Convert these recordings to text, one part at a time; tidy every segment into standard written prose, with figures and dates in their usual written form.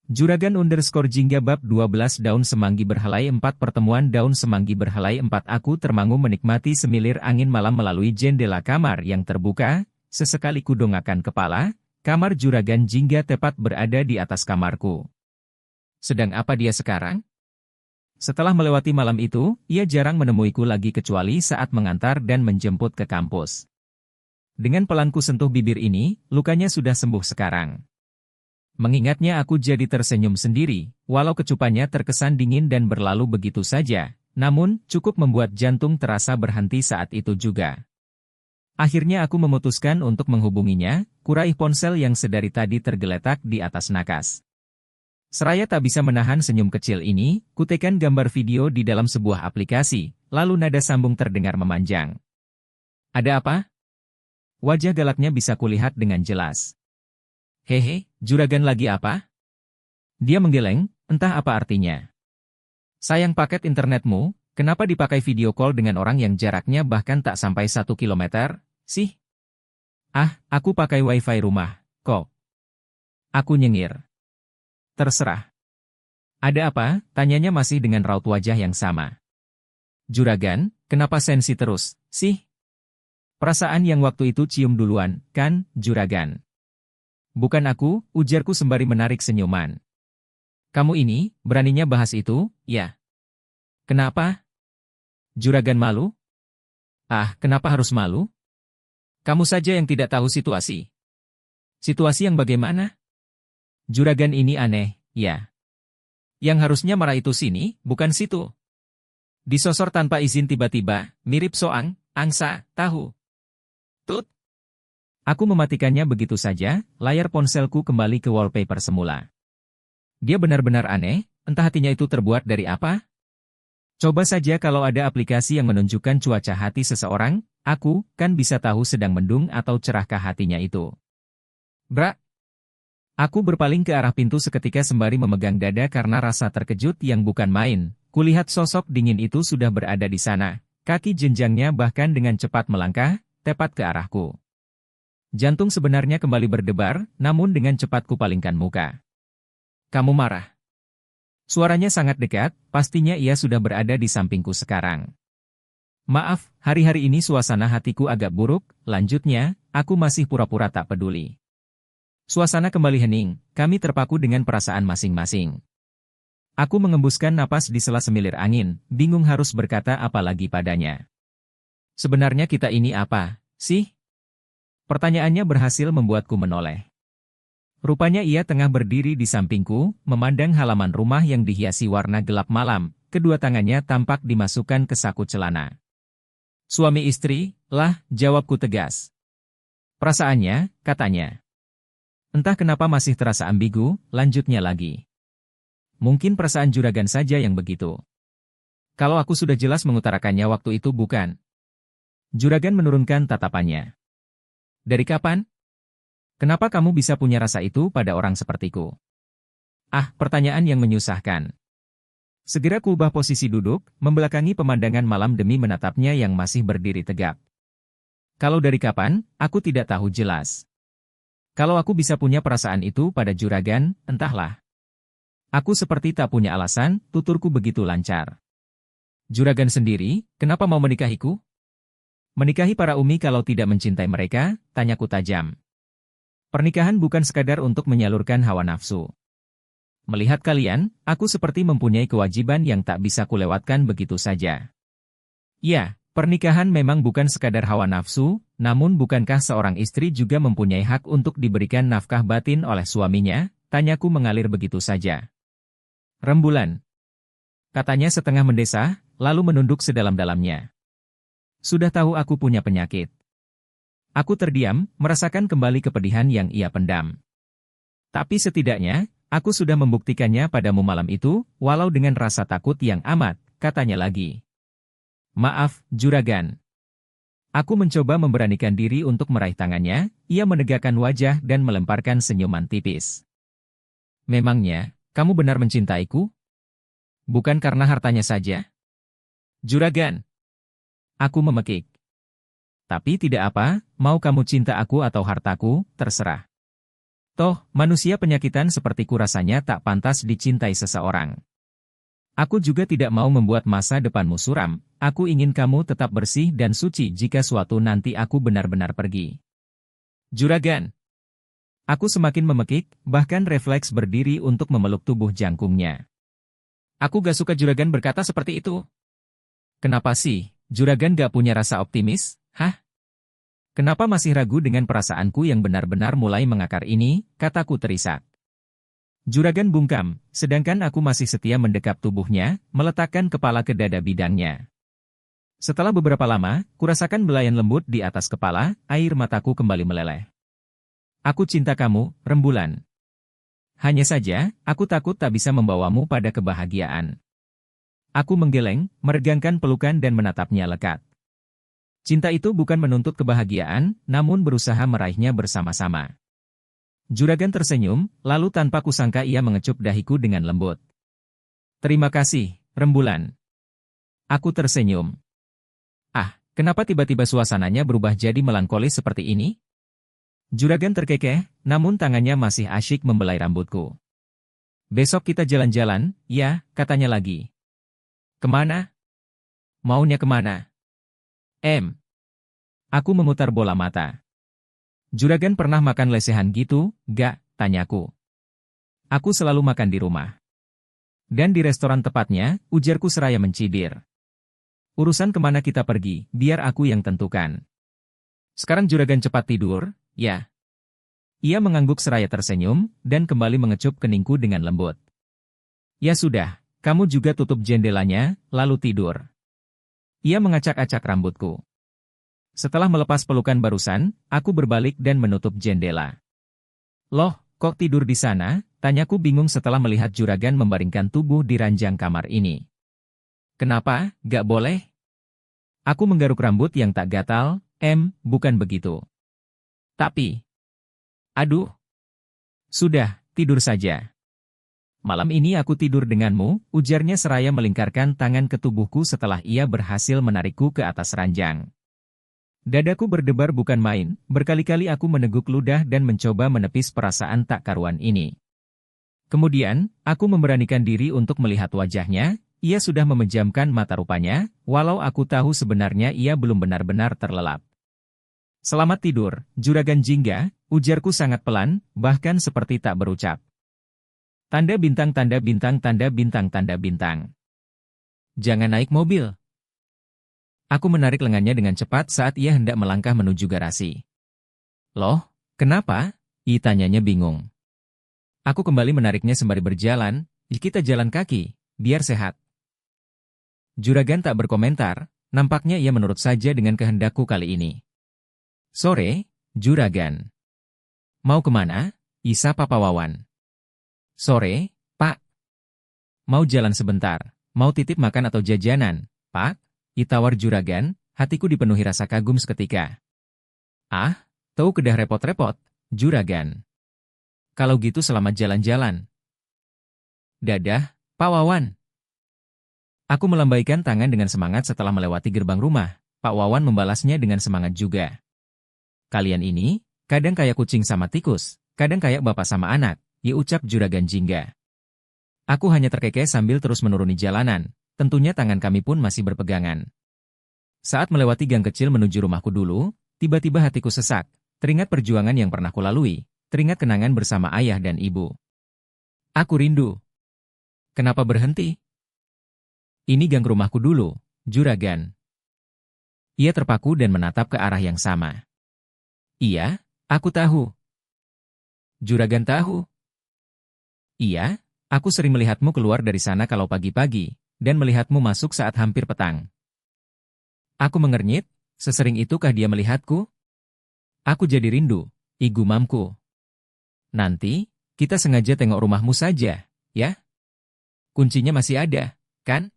Juragan_Jingga bab 12 daun semanggi berhelai 4 pertemuan daun semanggi berhelai 4 aku termangu menikmati semilir angin malam melalui jendela kamar yang terbuka, sesekali kudongakkan kepala, kamar Juragan Jingga tepat berada di atas kamarku. Sedang apa dia sekarang? Setelah melewati malam itu, ia jarang menemuiku lagi kecuali saat mengantar dan menjemput ke kampus. Dengan pelanku sentuh bibir ini, lukanya sudah sembuh sekarang. Mengingatnya aku jadi tersenyum sendiri, walau kecupannya terkesan dingin dan berlalu begitu saja, namun cukup membuat jantung terasa berhenti saat itu juga. Akhirnya aku memutuskan untuk menghubunginya, kuraih ponsel yang sedari tadi tergeletak di atas nakas. Seraya tak bisa menahan senyum kecil ini, kutekan gambar video di dalam sebuah aplikasi, lalu nada sambung terdengar memanjang. Ada apa? Wajah galaknya bisa kulihat dengan jelas. Hehe, juragan lagi apa? Dia menggeleng, entah apa artinya. Sayang paket internetmu, kenapa dipakai video call dengan orang yang jaraknya bahkan tak sampai 1 kilometer, sih? Ah, aku pakai wifi rumah, kok. Aku nyengir. Terserah. Ada apa? Tanyanya masih dengan raut wajah yang sama. Juragan, kenapa sensi terus, sih? Perasaan yang waktu itu cium duluan, kan, juragan? Bukan aku, ujarku sembari menarik senyuman. Kamu ini, beraninya bahas itu, ya? Kenapa? Juragan malu? Ah, kenapa harus malu? Kamu saja yang tidak tahu situasi. Situasi yang bagaimana? Juragan ini aneh, ya. Yang harusnya marah itu sini, bukan situ. Disosor tanpa izin tiba-tiba, mirip soang, angsa, tahu. Tut. Aku mematikannya begitu saja, layar ponselku kembali ke wallpaper semula. Dia benar-benar aneh, entah hatinya itu terbuat dari apa? Coba saja kalau ada aplikasi yang menunjukkan cuaca hati seseorang, aku kan bisa tahu sedang mendung atau cerahkah hatinya itu. Bra! Aku berpaling ke arah pintu seketika sembari memegang dada karena rasa terkejut yang bukan main. Kulihat sosok dingin itu sudah berada di sana, kaki jenjangnya bahkan dengan cepat melangkah, tepat ke arahku. Jantung sebenarnya kembali berdebar, namun dengan cepat kupalingkan muka. Kamu marah. Suaranya sangat dekat, pastinya ia sudah berada di sampingku sekarang. Maaf, hari-hari ini suasana hatiku agak buruk, lanjutnya, aku masih pura-pura tak peduli. Suasana kembali hening, kami terpaku dengan perasaan masing-masing. Aku mengembuskan napas di sela semilir angin, bingung harus berkata apa lagi padanya. Sebenarnya kita ini apa, sih? Pertanyaannya berhasil membuatku menoleh. Rupanya ia tengah berdiri di sampingku, memandang halaman rumah yang dihiasi warna gelap malam, kedua tangannya tampak dimasukkan ke saku celana. Suami istri, lah, jawabku tegas. Perasaannya, katanya. Entah kenapa masih terasa ambigu, lanjutnya lagi. Mungkin perasaan juragan saja yang begitu. Kalau aku sudah jelas mengutarakannya waktu itu bukan. Juragan menurunkan tatapannya. Dari kapan? Kenapa kamu bisa punya rasa itu pada orang sepertiku? Ah, pertanyaan yang menyusahkan. Segera kuubah posisi duduk, membelakangi pemandangan malam demi menatapnya yang masih berdiri tegap. Kalau dari kapan, aku tidak tahu jelas. Kalau aku bisa punya perasaan itu pada juragan, entahlah. Aku seperti tak punya alasan, tuturku begitu lancar. Juragan sendiri, kenapa mau menikahiku? Menikahi para umi kalau tidak mencintai mereka, tanyaku tajam. Pernikahan bukan sekadar untuk menyalurkan hawa nafsu. Melihat kalian, aku seperti mempunyai kewajiban yang tak bisa kulewatkan begitu saja. Ya, pernikahan memang bukan sekadar hawa nafsu, namun bukankah seorang istri juga mempunyai hak untuk diberikan nafkah batin oleh suaminya? Tanyaku mengalir begitu saja. Rembulan. Katanya setengah mendesah, lalu menunduk sedalam-dalamnya. Sudah tahu aku punya penyakit. Aku terdiam, merasakan kembali kepedihan yang ia pendam. Tapi setidaknya, aku sudah membuktikannya padamu malam itu, walau dengan rasa takut yang amat, katanya lagi. Maaf, juragan. Aku mencoba memberanikan diri untuk meraih tangannya, ia menegakkan wajah dan melemparkan senyuman tipis. Memangnya, kamu benar mencintaiku? Bukan karena hartanya saja? Juragan. Aku memekik. Tapi tidak apa, mau kamu cinta aku atau hartaku, terserah. Toh, manusia penyakitan sepertiku rasanya tak pantas dicintai seseorang. Aku juga tidak mau membuat masa depanmu suram. Aku ingin kamu tetap bersih dan suci jika suatu nanti aku benar-benar pergi. Juragan. Aku semakin memekik, bahkan refleks berdiri untuk memeluk tubuh jangkungnya. Aku gak suka Juragan berkata seperti itu. Kenapa sih, Juragan gak punya rasa optimis? Hah? Kenapa masih ragu dengan perasaanku yang benar-benar mulai mengakar ini, kataku terisak. Juragan bungkam, sedangkan aku masih setia mendekap tubuhnya, meletakkan kepala ke dada bidangnya. Setelah beberapa lama, kurasakan belayan lembut di atas kepala, air mataku kembali meleleh. Aku cinta kamu, rembulan. Hanya saja, aku takut tak bisa membawamu pada kebahagiaan. Aku menggeleng, meregangkan pelukan dan menatapnya lekat. Cinta itu bukan menuntut kebahagiaan, namun berusaha meraihnya bersama-sama. Juragan tersenyum, lalu tanpa kusangka ia mengecup dahiku dengan lembut. Terima kasih, rembulan. Aku tersenyum. Ah, kenapa tiba-tiba suasananya berubah jadi melankolis seperti ini? Juragan terkekeh, namun tangannya masih asyik membelai rambutku. Besok kita jalan-jalan, ya, katanya lagi. Kemana? Maunya kemana? Aku memutar bola mata. Juragan pernah makan lesehan gitu, gak? Tanyaku. Aku selalu makan di rumah. Dan di restoran tepatnya, ujarku seraya mencibir. Urusan kemana kita pergi, biar aku yang tentukan. Sekarang Juragan cepat tidur, ya. Ia mengangguk seraya tersenyum, dan kembali mengecup keningku dengan lembut. Ya sudah, kamu juga tutup jendelanya, lalu tidur. Ia mengacak-acak rambutku. Setelah melepas pelukan barusan, aku berbalik dan menutup jendela. Loh, kok tidur di sana? Tanyaku bingung setelah melihat Juragan membaringkan tubuh di ranjang kamar ini. Kenapa, gak boleh? Aku menggaruk rambut yang tak gatal, bukan begitu. Tapi, aduh, sudah, tidur saja. Malam ini aku tidur denganmu, ujarnya seraya melingkarkan tangan ke tubuhku setelah ia berhasil menarikku ke atas ranjang. Dadaku berdebar bukan main, berkali-kali aku meneguk ludah dan mencoba menepis perasaan tak karuan ini. Kemudian, aku memberanikan diri untuk melihat wajahnya, ia sudah memejamkan mata rupanya, walau aku tahu sebenarnya ia belum benar-benar terlelap. Selamat tidur, Juragan Jingga, ujarku sangat pelan, bahkan seperti tak berucap. Tanda bintang tanda bintang tanda bintang tanda bintang. Jangan naik mobil. Aku menarik lengannya dengan cepat saat ia hendak melangkah menuju garasi. Loh, kenapa? Tanyanya bingung. Aku kembali menariknya sembari berjalan, kita jalan kaki, biar sehat. Juragan tak berkomentar, nampaknya ia menurut saja dengan kehendakku kali ini. Sore, Juragan. Mau kemana? Sapa Papa Wawan. Sore, Pak. Mau jalan sebentar, mau titip makan atau jajanan, Pak? Tawar Juragan, hatiku dipenuhi rasa kagum seketika. Ah, tahu kedah repot-repot, Juragan. Kalau gitu selamat jalan-jalan. Dadah, Pak Wawan. Aku melambaikan tangan dengan semangat setelah melewati gerbang rumah. Pak Wawan membalasnya dengan semangat juga. Kalian ini, kadang kayak kucing sama tikus, kadang kayak bapak sama anak, ucap Juragan Jingga. Aku hanya terkekeh sambil terus menuruni jalanan, tentunya tangan kami pun masih berpegangan. Saat melewati gang kecil menuju rumahku dulu, tiba-tiba hatiku sesak, teringat perjuangan yang pernah kulalui, teringat kenangan bersama ayah dan ibu. Aku rindu. Kenapa berhenti? Ini gang rumahku dulu, Juragan. Ia terpaku dan menatap ke arah yang sama. Iya, aku tahu. Juragan tahu. Iya, aku sering melihatmu keluar dari sana kalau pagi-pagi, dan melihatmu masuk saat hampir petang. Aku mengernyit, sesering itukah dia melihatku? Aku jadi rindu, gumamku. Nanti, kita sengaja tengok rumahmu saja, ya? Kuncinya masih ada, kan?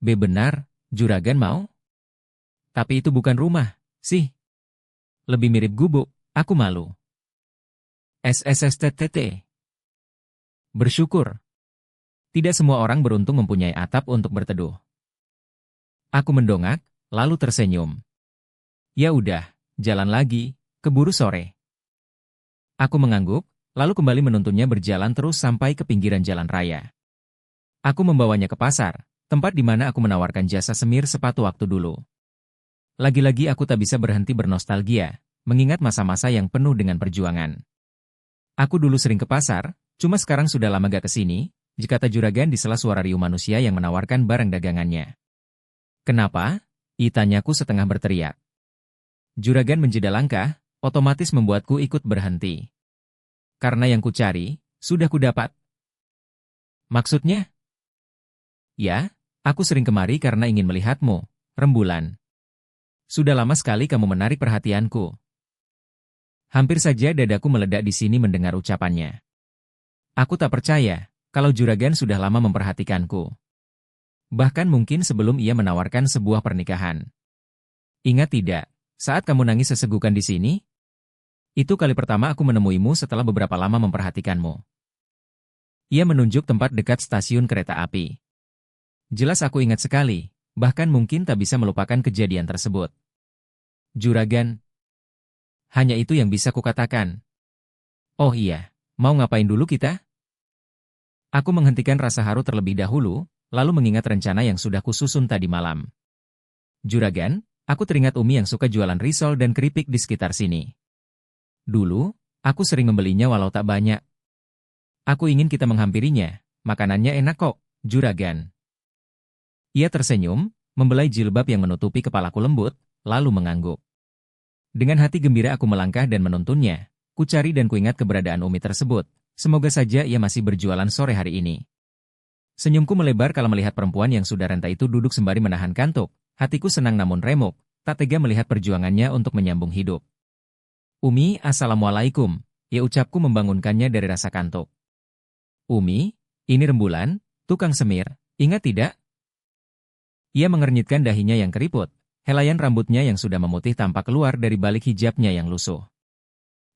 Benar, Juragan mau? Tapi itu bukan rumah, sih. Lebih mirip gubuk, aku malu. SSSTTT. Bersyukur. Tidak semua orang beruntung mempunyai atap untuk berteduh. Aku mendongak, lalu tersenyum. Ya udah, jalan lagi, keburu sore. Aku mengangguk, lalu kembali menuntunnya berjalan terus sampai ke pinggiran jalan raya. Aku membawanya ke pasar, tempat di mana aku menawarkan jasa semir sepatu waktu dulu. Lagi-lagi aku tak bisa berhenti bernostalgia, mengingat masa-masa yang penuh dengan perjuangan. Aku dulu sering ke pasar, cuma sekarang sudah lama gak kesini, kata juragan di sela suara riuh manusia yang menawarkan barang dagangannya. Kenapa? Tanyaku setengah berteriak. Juragan menjeda langkah, otomatis membuatku ikut berhenti. Karena yang kucari, sudah kudapat. Maksudnya? Ya, aku sering kemari karena ingin melihatmu, rembulan. Sudah lama sekali kamu menarik perhatianku. Hampir saja dadaku meledak di sini mendengar ucapannya. Aku tak percaya, kalau juragan sudah lama memperhatikanku. Bahkan mungkin sebelum ia menawarkan sebuah pernikahan. Ingat tidak, saat kamu nangis sesegukan di sini? Itu kali pertama aku menemuimu setelah beberapa lama memperhatikanmu. Ia menunjuk tempat dekat stasiun kereta api. Jelas aku ingat sekali, bahkan mungkin tak bisa melupakan kejadian tersebut. Juragan. Hanya itu yang bisa kukatakan. Oh iya, mau ngapain dulu kita? Aku menghentikan rasa haru terlebih dahulu, lalu mengingat rencana yang sudah kususun tadi malam. Juragan, aku teringat Umi yang suka jualan risol dan keripik di sekitar sini. Dulu, aku sering membelinya walau tak banyak. Aku ingin kita menghampirinya, makanannya enak kok, juragan. Ia tersenyum, membelai jilbab yang menutupi kepalaku lembut, lalu mengangguk. Dengan hati gembira aku melangkah dan menuntunnya, kucari dan kuingat keberadaan Umi tersebut, semoga saja ia masih berjualan sore hari ini. Senyumku melebar kalau melihat perempuan yang sudah renta itu duduk sembari menahan kantuk, hatiku senang namun remuk, tak tega melihat perjuangannya untuk menyambung hidup. Umi, assalamualaikum, ya ucapku membangunkannya dari rasa kantuk. Umi, ini rembulan, tukang semir, ingat tidak? Ia mengernyitkan dahinya yang keriput. Helaian rambutnya yang sudah memutih tampak keluar dari balik hijabnya yang lusuh.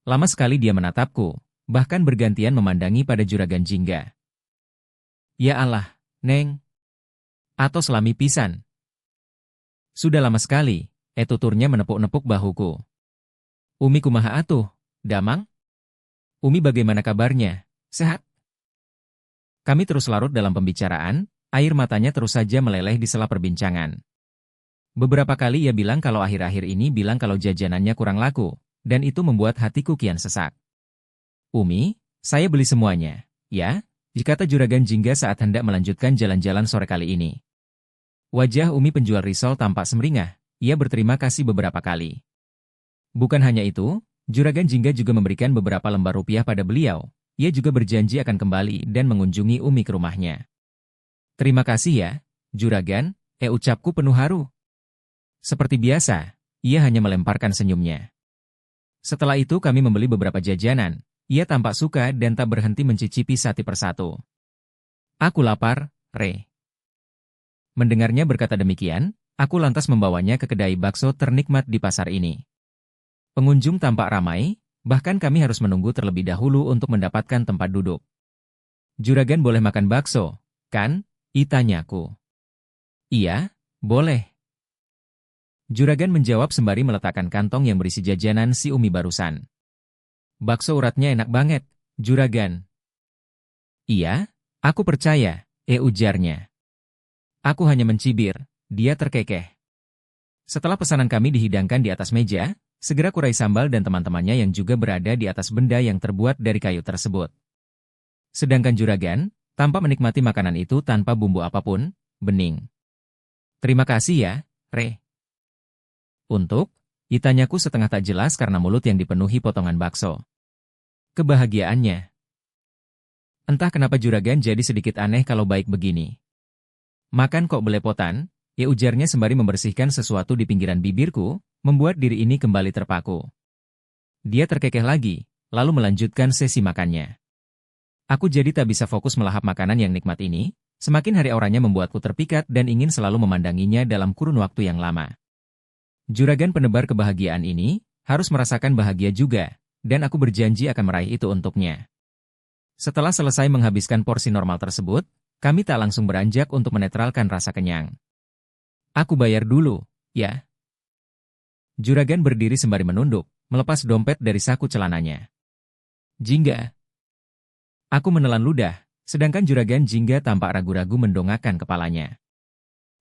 Lama sekali dia menatapku, bahkan bergantian memandangi pada juragan Jingga. Ya Allah, Neng. Atau selami pisan. Sudah lama sekali, tuturnya menepuk-nepuk bahuku. Umi kumaha atuh, damang? Umi bagaimana kabarnya, sehat? Kami terus larut dalam pembicaraan, air matanya terus saja meleleh di sela perbincangan. Beberapa kali ia bilang kalau akhir-akhir ini bilang kalau jajanannya kurang laku, dan itu membuat hatiku kian sesak. Umi, saya beli semuanya, ya, kata juragan Jingga saat hendak melanjutkan jalan-jalan sore kali ini. Wajah Umi penjual risol tampak semeringah, ia berterima kasih beberapa kali. Bukan hanya itu, juragan Jingga juga memberikan beberapa lembar rupiah pada beliau, ia juga berjanji akan kembali dan mengunjungi Umi ke rumahnya. Terima kasih ya, juragan, ucapku penuh haru. Seperti biasa, ia hanya melemparkan senyumnya. Setelah itu kami membeli beberapa jajanan, ia tampak suka dan tak berhenti mencicipi satu persatu. Aku lapar, Re. Mendengarnya berkata demikian, aku lantas membawanya ke kedai bakso ternikmat di pasar ini. Pengunjung tampak ramai, bahkan kami harus menunggu terlebih dahulu untuk mendapatkan tempat duduk. Juragan boleh makan bakso, kan? Tanyaku. Iya, boleh. Juragan menjawab sembari meletakkan kantong yang berisi jajanan si Umi barusan. Bakso uratnya enak banget, juragan. Iya, aku percaya, ujarnya. Aku hanya mencibir, dia terkekeh. Setelah pesanan kami dihidangkan di atas meja, segera kurai sambal dan teman-temannya yang juga berada di atas benda yang terbuat dari kayu tersebut. Sedangkan juragan, tampak menikmati makanan itu tanpa bumbu apapun, bening. Terima kasih ya, Re. Untuk? Tanyaku setengah tak jelas karena mulut yang dipenuhi potongan bakso. Kebahagiaannya. Entah kenapa juragan jadi sedikit aneh kalau baik begini. Makan kok belepotan, ujarnya sembari membersihkan sesuatu di pinggiran bibirku, membuat diri ini kembali terpaku. Dia terkekeh lagi, lalu melanjutkan sesi makannya. Aku jadi tak bisa fokus melahap makanan yang nikmat ini, semakin hari auranya membuatku terpikat dan ingin selalu memandanginya dalam kurun waktu yang lama. Juragan penebar kebahagiaan ini, harus merasakan bahagia juga, dan aku berjanji akan meraih itu untuknya. Setelah selesai menghabiskan porsi normal tersebut, kami tak langsung beranjak untuk menetralkan rasa kenyang. Aku bayar dulu, ya. Juragan berdiri sembari menunduk, melepas dompet dari saku celananya. Jingga. Aku menelan ludah, sedangkan juragan Jingga tampak ragu-ragu mendongakkan kepalanya.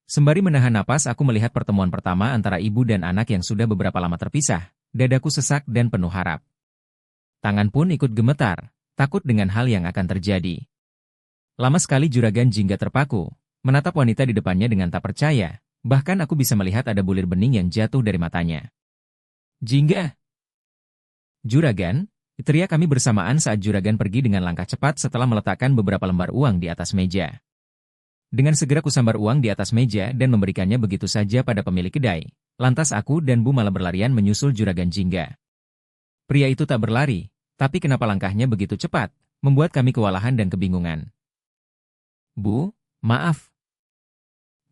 Sembari menahan napas aku melihat pertemuan pertama antara ibu dan anak yang sudah beberapa lama terpisah, dadaku sesak dan penuh harap. Tangan pun ikut gemetar, takut dengan hal yang akan terjadi. Lama sekali juragan Jingga terpaku, menatap wanita di depannya dengan tak percaya, bahkan aku bisa melihat ada bulir bening yang jatuh dari matanya. Jingga! Juragan, teriak kami bersamaan saat juragan pergi dengan langkah cepat setelah meletakkan beberapa lembar uang di atas meja. Dengan segera kusambar uang di atas meja dan memberikannya begitu saja pada pemilik kedai. Lantas aku dan Bu malah berlarian menyusul juragan Jingga. Pria itu tak berlari, tapi kenapa langkahnya begitu cepat, membuat kami kewalahan dan kebingungan. Bu, maaf.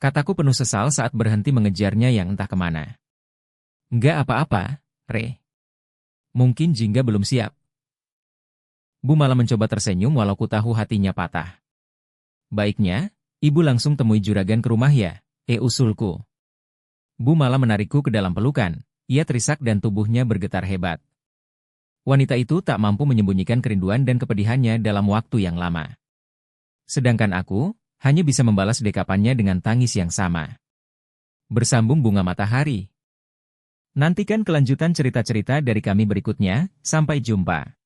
Kataku penuh sesal saat berhenti mengejarnya yang entah kemana. Enggak apa-apa, Re. Mungkin Jingga belum siap. Bu malah mencoba tersenyum walau ku tahu hatinya patah. Baiknya, ibu langsung temui juragan ke rumah ya, usulku. Bu malah menarikku ke dalam pelukan, ia terisak dan tubuhnya bergetar hebat. Wanita itu tak mampu menyembunyikan kerinduan dan kepedihannya dalam waktu yang lama. Sedangkan aku, hanya bisa membalas dekapannya dengan tangis yang sama. Bersambung bunga matahari. Nantikan kelanjutan cerita-cerita dari kami berikutnya, sampai jumpa.